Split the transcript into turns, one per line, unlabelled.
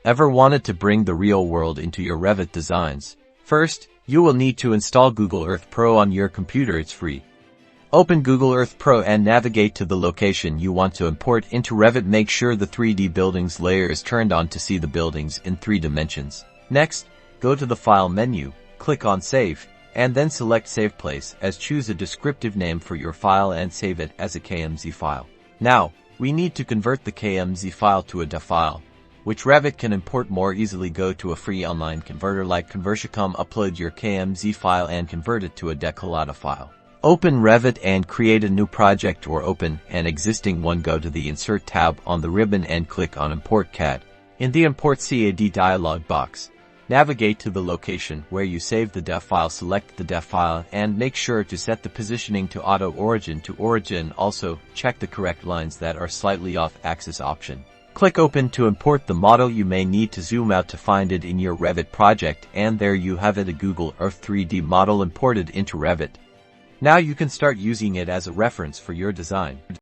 Ever wanted to bring the real world into your Revit designs? First, you will need to install Google Earth Pro on your computer. It's free. Open Google Earth Pro and navigate to the location you want to import into Revit. Make sure the 3D buildings layer is turned on to see the buildings in 3 dimensions. Next, go to the File menu, click on Save, and then select Save Place as. Choose a descriptive name for your file and save it as a KMZ file. Now, we need to convert the KMZ file to a DEF file, which Revit can import more easily. Go to a free online converter like Conversion.com, upload your KMZ file and convert it to a DEF file. Open Revit and create a new project or open an existing one. Go to the Insert tab on the ribbon and click on Import CAD. In the Import CAD dialog box, navigate to the location where you save the DEF file. Select the DEF file and make sure to set the positioning to Auto Origin to Origin. Also, check the correct lines that are slightly off axis option. Click Open to import the model. You may need to zoom out to find it in your Revit project, and there you have it, a Google Earth 3D model imported into Revit. Now you can start using it as a reference for your design.